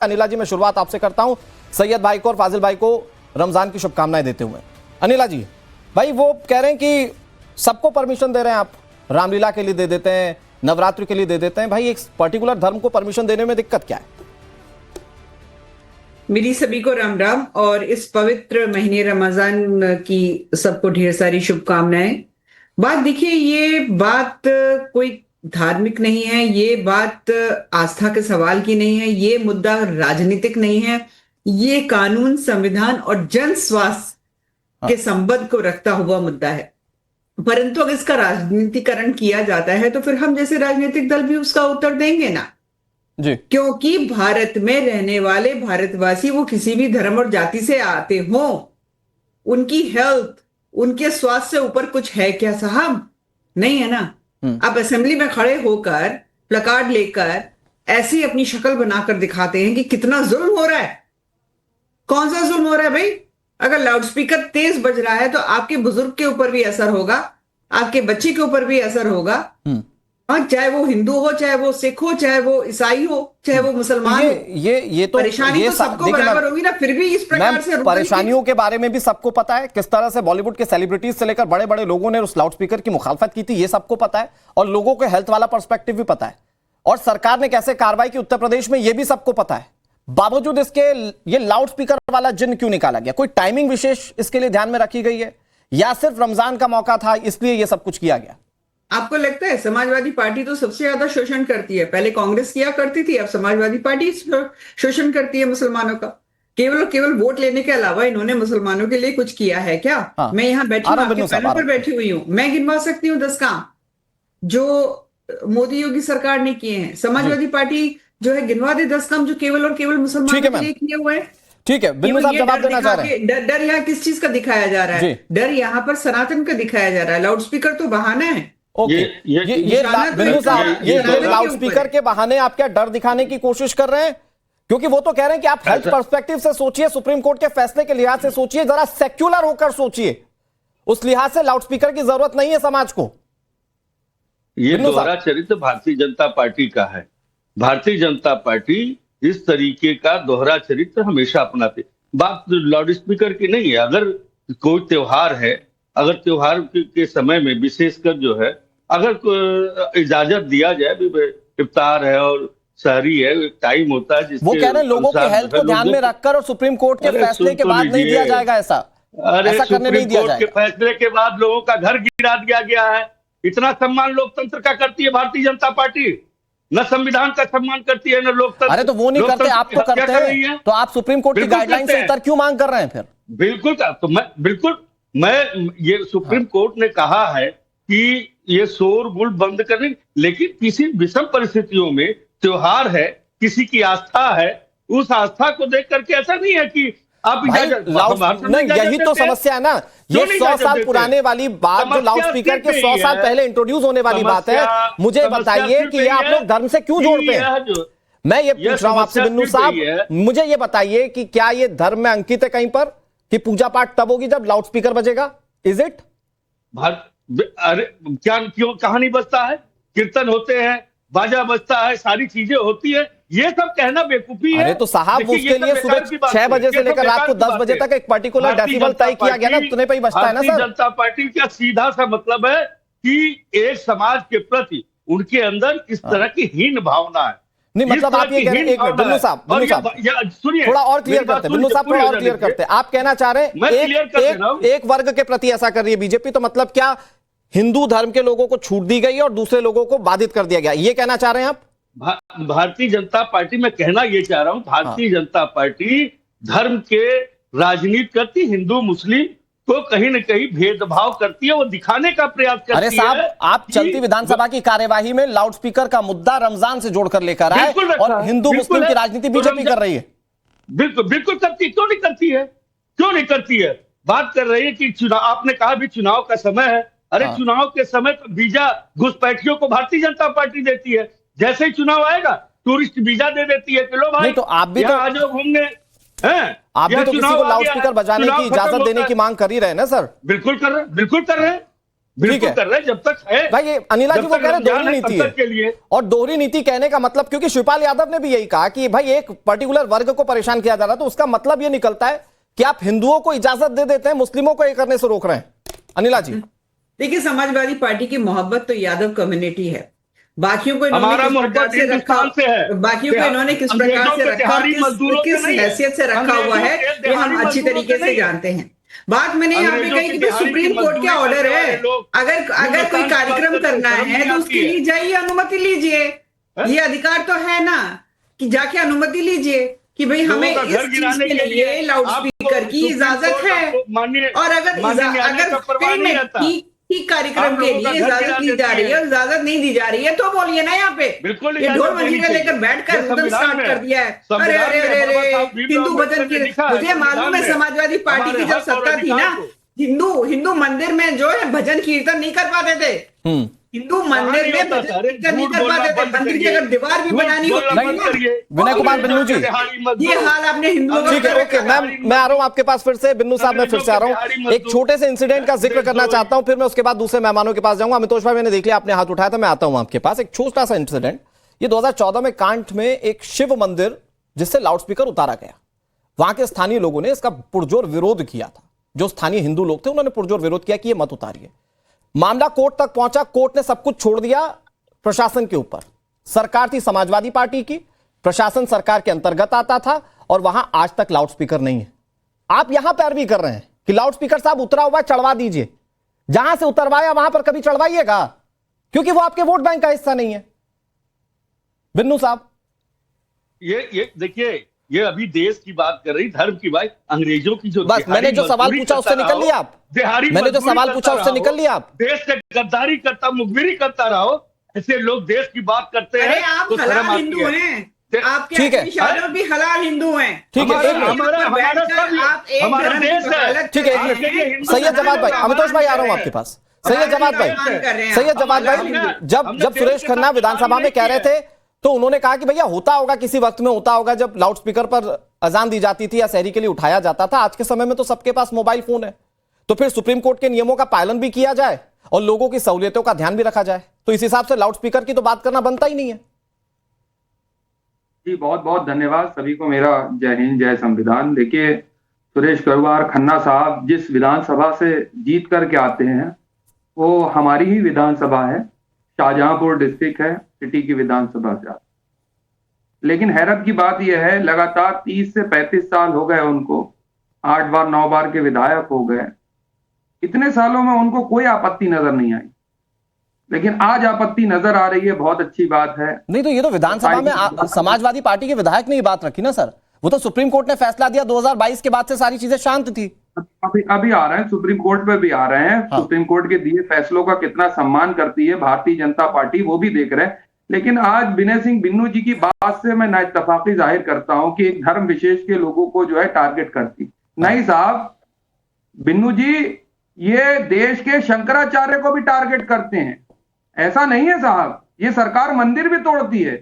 अनिला जी, मैं शुरुआत आपसे करता हूं, सैयद भाई को और फाजिल भाई को रमजान की शुभकामनाएं देते हुए। अनिला जी, भाई वो कह रहे हैं कि सबको परमिशन दे रहे हैं आप, रामलीला के लिए दे देते हैं, नवरात्रि के लिए दे देते हैं, भाई एक पर्टिकुलर धर्म को परमिशन देने में दिक्कत क्या है? मेरी सभी को राम राम और इस पवित्र महीने रमजान की सबको ढेर सारी शुभकामनाएं। बात देखिए, ये बात कोई धार्मिक नहीं है, ये बात आस्था के सवाल की नहीं है, ये मुद्दा राजनीतिक नहीं है, ये कानून, संविधान और जन स्वास्थ्य के संबंध को रखता हुआ मुद्दा है। परंतु अगर इसका राजनीतिकरण किया जाता है तो फिर हम जैसे राजनीतिक दल भी उसका उत्तर देंगे ना जी। क्योंकि भारत में रहने वाले भारतवासी, वो किसी भी धर्म और जाति से आते हों, उनकी हेल्थ, उनके स्वास्थ्य से ऊपर कुछ है क्या साहब? नहीं है ना। आप असेंबली में खड़े होकर प्लकार्ड लेकर ऐसी अपनी शक्ल बनाकर दिखाते हैं कि कितना जुल्म हो रहा है। कौन सा जुल्म हो रहा है भाई? अगर लाउडस्पीकर तेज बज रहा है तो आपके बुजुर्ग के ऊपर भी असर होगा, आपके बच्चे के ऊपर भी असर होगा, चाहे वो हिंदू हो, चाहे वो सिख हो, चाहे वो ईसाई हो, चाहे वो मुसलमान हो। ये तो परेशानी तो सबको बराबर होगी ना। फिर भी इस प्रकार से परेशानियों के बारे में भी सबको पता है, किस तरह से बॉलीवुड के सेलिब्रिटीज से लेकर बड़े बड़े लोगों ने उस लाउडस्पीकर की मुखालफत की थी, ये सबको पता है, और लोगों को हेल्थ वाला पर्सपेक्टिव भी पता है, और सरकार ने कैसे कार्रवाई की उत्तर प्रदेश में, ये भी सबको पता है। बावजूद इसके ये लाउडस्पीकर वाला जिन क्यों निकाला गया? कोई टाइमिंग विशेष इसके लिए ध्यान में रखी गई है, या सिर्फ रमजान का मौका था इसलिए ये सब कुछ किया गया? आपको लगता है समाजवादी पार्टी तो सबसे ज्यादा शोषण करती है? पहले कांग्रेस किया करती थी, अब समाजवादी पार्टी शोषण करती है मुसलमानों का। केवल वोट लेने के अलावा इन्होंने मुसलमानों के लिए कुछ किया है क्या? मैं यहाँ बैठी हूँ, आपके पैनल पर बैठी हुई हूँ, मैं गिनवा सकती हूँ 10 काम जो मोदी योगी सरकार ने किए हैं। समाजवादी पार्टी जो है गिनवा दे 10 काम जो केवल और केवल मुसलमानों के लिए किए हुए हैं। ठीक है, बिल्कुल साहब जवाब देना चाह रहे हैं। डर यहाँ किस चीज का दिखाया जा रहा है? डर यहाँ पर सनातन का दिखाया जा रहा है। लाउडस्पीकर तो बहाना है। ओके, ये लाउडस्पीकर के बहाने आप क्या डर दिखाने की कोशिश कर रहे हैं? क्योंकि वो तो कह रहे हैं कि आप हेल्थ पर्सपेक्टिव से सोचिए, सुप्रीम कोर्ट के फैसले के लिहाज से सोचिए, जरा सेक्युलर होकर सोचिए, उस लिहाज से लाउडस्पीकर की जरूरत नहीं है समाज को। ये दोहरा चरित्र भारतीय जनता पार्टी का है। भारतीय जनता पार्टी इस तरीके का दोहरा चरित्र हमेशा अपनाते। बात लाउडस्पीकर की नहीं है। अगर कोई त्योहार है, अगर त्योहार के समय में विशेषकर जो है, अगर इजाजत दिया जाए, इफ्तार है और शहरी है, टाइम होता है जिसके वो कह रहे हैं लोगों के हेल्थ को ध्यान में रखकर और सुप्रीम कोर्ट के फैसले के बाद नहीं दिया जाएगा ऐसा। ऐसा करने नहीं दिया जाएगा। के फैसले के बाद लोगों का घर गिरा दिया गया है। इतना सम्मान लोकतंत्र का करती है भारतीय जनता पार्टी, न संविधान का सम्मान करती है न लोकतंत्र। अरे तो वो नहीं करते, आप तो करते हैं, तो आप सुप्रीम कोर्ट की गाइडलाइन से इतर क्यों मांग कर रहे हैं फिर? बिल्कुल मैं ये सुप्रीम कोर्ट ने कहा है कि ये शोरगुल बंद करने, लेकिन किसी विषम परिस्थितियों में त्योहार है, किसी की आस्था है, उस आस्था को देख करके ऐसा नहीं है कि आप यही तो समस्या है ना। ये 100 साल पुराने वाली बात, जो लाउडस्पीकर के 100 साल पहले इंट्रोड्यूस होने वाली बात है, मुझे बताइए कि ये आप लोग धर्म से क्यों जोड़ते हैं? मैं ये पूछ रहा हूं आपसे बिन्नू साहब, मुझे ये बताइए कि क्या ये धर्म में अंकित है कहीं पर कि पूजा पाठ तब होगी जब लाउडस्पीकर बजेगा? Is it? अरे क्या, क्यों कहानी बजता है, कीर्तन होते हैं, बाजा बजता है, सारी चीजें होती है, ये सब कहना बेवकूफी है। अरे तो साहब उसके लिए सुबह 6 बजे से लेकर रात को 10 बजे तक एक पर्टिकुलर डेसिबल तय किया गया ना, उतने पे ही बजता है ना सर। भारतीय जनता पार्टी का सीधा सा मतलब है कि एक समाज के प्रति उनके अंदर इस तरह की हीन भावना है। नहीं मतलब आप ये कह रहे हैं, बिन्नू साहब सुनिए, थोड़ा और क्लियर करते हैं, बिन्नू साहब थोड़ा और क्लियर करते हैं। आप कहना चाह रहे हैं एक वर्ग के प्रति ऐसा कर रही है बीजेपी, तो मतलब क्या हिंदू धर्म के लोगों को छूट दी गई और दूसरे लोगों को बाधित कर दिया गया, ये कहना चाह रहे हैं आप? भारतीय जनता पार्टी, मैं कहना ये चाह रहा हूं, भारतीय जनता पार्टी धर्म के राजनीति करती, हिंदू मुस्लिम को कहीं न कहीं भेदभाव करती है, वो दिखाने का प्रयास करती है। अरे साहब, आप चलती विधानसभा की कार्यवाही में लाउडस्पीकर का मुद्दा रमजान से जोड़कर लेकर आए और हिंदू मुस्लिम की राजनीति बीजेपी कर रही है। बिल्कुल करती है। क्यों नहीं करती है? बात कर रही है कि चुनाव, आपने कहा भी चुनाव का समय है। अरे चुनाव के समय तो वीजा घुसपैठियों को भारतीय जनता पार्टी देती है। जैसे ही चुनाव आएगा टूरिस्ट वीजा दे देती है कि लो भाई तो आप भी तो आ जाओ घूमने हैं। आप भी तो किसी को लाउडस्पीकर बजाने की इजाजत देने की मांग कर ही रहे हैं ना सर? बिल्कुल कर रहे हैं। बिल्कुल है। कर रहे हैं जब तक है भाई ये अनिला जी जब वो तक कह रहे हैं रमजान दोहरी है, नीति तब है। तक के लिए। और दोहरी नीति कहने का मतलब, क्योंकि शिवपाल यादव ने भी यही कहा कि भाई एक पर्टिकुलर वर्ग को परेशान किया जा रहा है, तो उसका मतलब ये निकलता है कि आप हिंदुओं को इजाजत दे देते हैं, मुस्लिमों को ये करने से रोक रहे हैं। अनिला जी देखिए, समाजवादी पार्टी की मोहब्बत तो यादव कम्युनिटी है, बाकियों को इन्होंने हमारा किस प्रकार मोहब्बत से रखा, हिंदुस्तान से है, बाकियों को इन्होंने किस प्रकार अंग्रेजों से के रखा, दिहाड़ी मजदूरों किस से नहीं है, हैसियत से रखा हुआ है, अंग्रेजों के ये हम दिहाड़ी अच्छी मजदूरों तरीके से से नहीं है। जानते हैं। बात मैंने यहाँ पे अंग्रेजों कही की कि भाई दिहाड़ी की सुप्रीम कोर्ट का मजदूरी ऑर्डर करने है, वाले लोग अगर कोई हिंदुस्तान की बात कार्यक्रम करते करना शर्म है नहीं तो आती उसके है। लिए जाइए, अनुमति लीजिए, ये अधिकार तो है ना कि जाके अनुमति लीजिए कि भाई लोगों हमें का इस घर चीज गिराने के के लिए लिए लाउड आपको स्पीकर की सुप्रीम इजाजत कोर्ट है। आपको माननीय और अगर न्यायालय का परवाह फिल्म नहीं में रहता। ठीक कार्यक्रम आप के लोगों का लिए घर इजाजत गिरा दी जा देती रही है और इजाजत नहीं दी जा रही है, तो बोलिए ना यहाँ पे। बिल्कुल ये ढोल इजाजत देनी मंजीरा लेकर चाहिए। बैठकर ये रुदन संविधान स्टार्ट में कर है। दिया है। अरे संविधान अरे में अरे बाबा अरे, साहब भीमराव हिंदू भजन अम्बेडकर की ने लिखा है मुझे मालूम संविधान है में समाजवादी पार्टी की हमारे जब हक और सत्ता थी ना, अधिकार को। हिंदू मंदिर में जो है भजन कीर्तन नहीं कर पाते थे। हिंदू मंदिर में भजन कीर्तन नहीं कर पाते थे। मंदिर की अगर दीवार भी बनानी होती थी ना, विनय कुमार बिन्नू जी, ये हाल आपने हिंदुओं का ठीक है, कर ओके, रखा है। मैं आ रहा हूं आपके पास फिर से। बिन्नू साहब मैं फिर से आ रहा हूं, एक छोटे से इंसिडेंट का जिक्र करना चाहता हूं, फिर मैं उसके बाद दूसरे मेहमानों के पास जाऊंगा। अमितोष भाई मैंने देख लिया आपने हाथ उठाया था, मैं आता हूं आपके पास। एक छोटा सा इंसिडेंट, ये 2014 में कांठ में एक शिव मंदिर जिससे लाउडस्पीकर उतारा गया, वहां के स्थानीय लोगों ने इसका पुरजोर विरोध किया था। जो स्थानीय हिंदू लोग थे उन्होंने पुरजोर विरोध किया कि ये मत उतारिए। मामला कोर्ट तक पहुंचा, कोर्ट ने सब कुछ छोड़ दिया प्रशासन के ऊपर। सरकार थी समाजवादी पार्टी की, प्रशासन सरकार के अंतर्गत आता था, और वहां आज तक लाउडस्पीकर नहीं है। आप यहां पैरवी कर रहे हैं कि लाउडस्पीकर साहब उतरा हुआ चढ़वा दीजिए, जहां से उतरवाया वहां पर कभी चढ़वाइएगा, क्योंकि वो आपके वोट बैंक का हिस्सा नहीं है। बिन्नू साहब, ये देखिए, ये अभी देश की बात कर रही, धर्म की बात, अंग्रेजों की जो बस मैंने जो सवाल पूछा उससे निकल लिया आप। मैंने जो सवाल पूछा उससे निकल लिया आप। देश से गद्दारी करता, मुखबिरी करता रहो, ऐसे लोग देश की बात करते हैं। अरे आप तो शर्म हलाल आती हिंदू है। हैं, आपके ठीक है। अखिलेश यादव भी हलाल हिंदू हैं। ठीक है, एक मिनट। हमारा सब आप एक हमारा धर्म की देश है। वकालत ठीक है, कर एक रहे हैं। मिनट। सैयद जवाद भाई, अमितोष भाई आ रहा हूं आपके पास। सैयद जवाद भाई, सैयद जवाद भाई, जब सुरेश खन्ना विधानसभा में कह रहे थे तो उन्होंने कहा कि भैया होता होगा, किसी वक्त में होता होगा जब लाउडस्पीकर पर अजान दी जाती थी या सहरी के लिए उठाया जाता था। आज के समय में तो सबके पास मोबाइल फोन है, तो फिर सुप्रीम कोर्ट के नियमों का पालन भी किया जाए और लोगों की सहूलियतों का ध्यान भी रखा जाए, तो इस हिसाब से लाउडस्पीकर की तो बात करना बनता ही नहीं है। जी बहुत बहुत धन्यवाद सभी को, मेरा जय हिंद जय संविधान। देखिए, सुरेश गरवार खन्ना साहब जिस विधानसभा से जीत करके आते हैं वो हमारी ही विधानसभा है, शाहजहांपुर डिस्ट्रिक्ट है, सिटी की विधानसभा से। लेकिन हैरत की बात यह है, लगातार 30 से 35 साल हो गए उनको, 8 बार 9 बार के विधायक हो गए, इतने सालों में उनको कोई आपत्ति नजर नहीं आई, लेकिन आज आपत्ति नजर आ रही है। बहुत अच्छी बात है। नहीं तो ये तो विधानसभा में समाजवादी पार्टी के विधायक ने ये बात रखी ना सर, वो तो सुप्रीम कोर्ट ने फैसला दिया 2022 के बाद से सारी चीजें शांत थी। अभी आ रहे हैं, सुप्रीम कोर्ट पे भी आ रहे हैं। हाँ। सुप्रीम कोर्ट के दिए फैसलों का कितना सम्मान करती है भारतीय जनता पार्टी, वो भी देख रहे हैं। लेकिन आज विनय सिंह बिन्नू जी की बात से मैं नाइत्तफाकी जाहिर करता हूं कि एक धर्म विशेष के लोगों को जो है टारगेट करती। नहीं साहब, बिन्नू जी ये देश के शंकराचार्य को भी टारगेट करते हैं। ऐसा नहीं है साहब, ये सरकार मंदिर भी तोड़ती है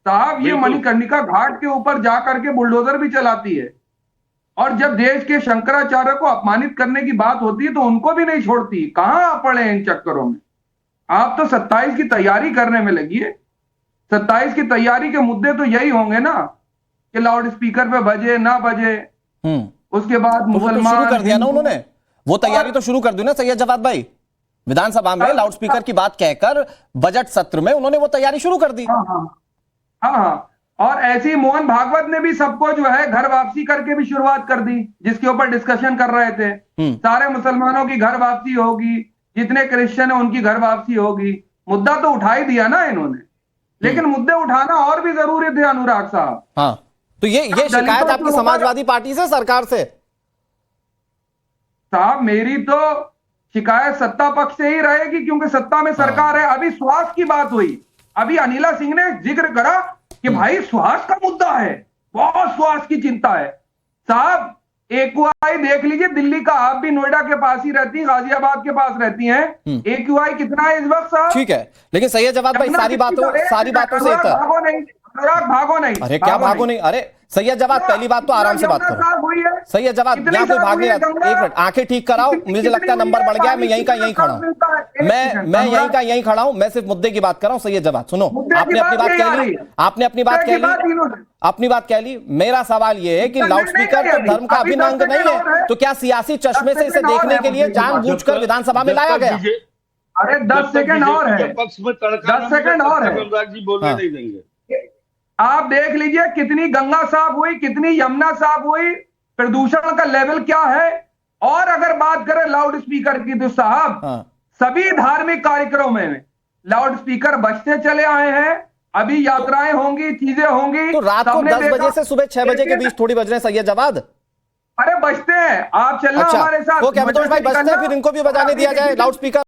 साहब, ये मणिकर्णिका घाट के ऊपर जाकर के बुलडोजर भी चलाती है, और जब देश के शंकराचार्य को अपमानित करने की बात होती है तो उनको भी नहीं छोड़ती। कहां आप पड़े हैं इन चक्करों में? आप तो 27 की तैयारी करने में लगी है। 27 की तैयारी के मुद्दे तो यही होंगे ना कि लाउड स्पीकर पे बजे ना बजे। उसके बाद तो मुसलमान शुरू कर दिया ना उन्होंने, वो तैयारी तो शुरू कर दी ना सैयद जवाद भाई। विधानसभा में लाउडस्पीकर की बात कहकर बजट सत्र में उन्होंने वो तैयारी शुरू कर दी। हाँ। और ऐसे ही मोहन भागवत ने भी सबको जो है घर वापसी करके भी शुरुआत कर दी, जिसके ऊपर डिस्कशन कर रहे थे। सारे मुसलमानों की घर वापसी होगी, जितने क्रिश्चियन है उनकी घर वापसी होगी। मुद्दा तो उठा ही दिया ना इन्होंने, लेकिन मुद्दे उठाना और भी जरूरी थे अनुराग साहब। हाँ, तो ये शिकायत आपकी समाजवादी पार्टी से, सरकार से? साहब मेरी तो शिकायत सत्ता पक्ष से ही रहेगी, क्योंकि सत्ता में सरकार है। अभी स्वास्थ्य की बात हुई, अभी अनिला सिंह ने जिक्र करा कि भाई स्वास्थ्य का मुद्दा है, बहुत स्वास्थ्य की चिंता है। साहब एक्यूआई देख लीजिए, दिल्ली का, आप भी नोएडा के पास ही रहती हैं, गाजियाबाद के पास रहती हैं, एक्यूआई कितना है इस वक्त साहब? ठीक है, लेकिन सैयद जवाद भाई सारी बातों से अनुराग भागो नहीं, अरे क्या भागो नहीं? अरे सैयद जवाद, पहली बात तो आराम से बात करो। सैयद जवाद, यहाँ कोई भागने, एक मिनट आंखें ठीक कराओ, मुझे लगता है नंबर बढ़ गया है, मैं यहीं का यहीं खड़ा हूं, मैं यहीं का यहीं खड़ा हूं, मैं सिर्फ मुद्दे की बात कर रहा हूं। सैयद जवाद सुनो, आपने अपनी बात कह ली, आपने अपनी बात कह ली, अपनी बात कह ली। मेरा सवाल यह है कि लाउडस्पीकर तो धर्म का अभिन्न अंग नहीं है, तो क्या सियासी चश्मे से इसे देखने के लिए जानबूझकर विधानसभा में लाया गया? अरे 10 सेकंड और है, पक्ष में तड़का 10 सेकंड और है, अनुराग जी बोलने नहीं देंगे। आप देख लीजिए कितनी गंगा साफ हुई, कितनी यमुना साफ हुई, प्रदूषण का लेवल क्या है। और अगर बात करें लाउड स्पीकर की तो साहब सभी धार्मिक कार्यक्रमों में लाउड स्पीकर बजते चले आए हैं। अभी यात्राएं होंगी, चीजें होंगी, तो रात को 10 बजे से सुबह 6 बजे के बीच थोड़ी बज रहे हैं सैयद जवाद। अरे बजते हैं, आप चलना अच्छा, हमारे साथ। ओके अमितोष भाई, बजते हैं, फिर इनको भी बजाने दिया जाए लाउड स्पीकर।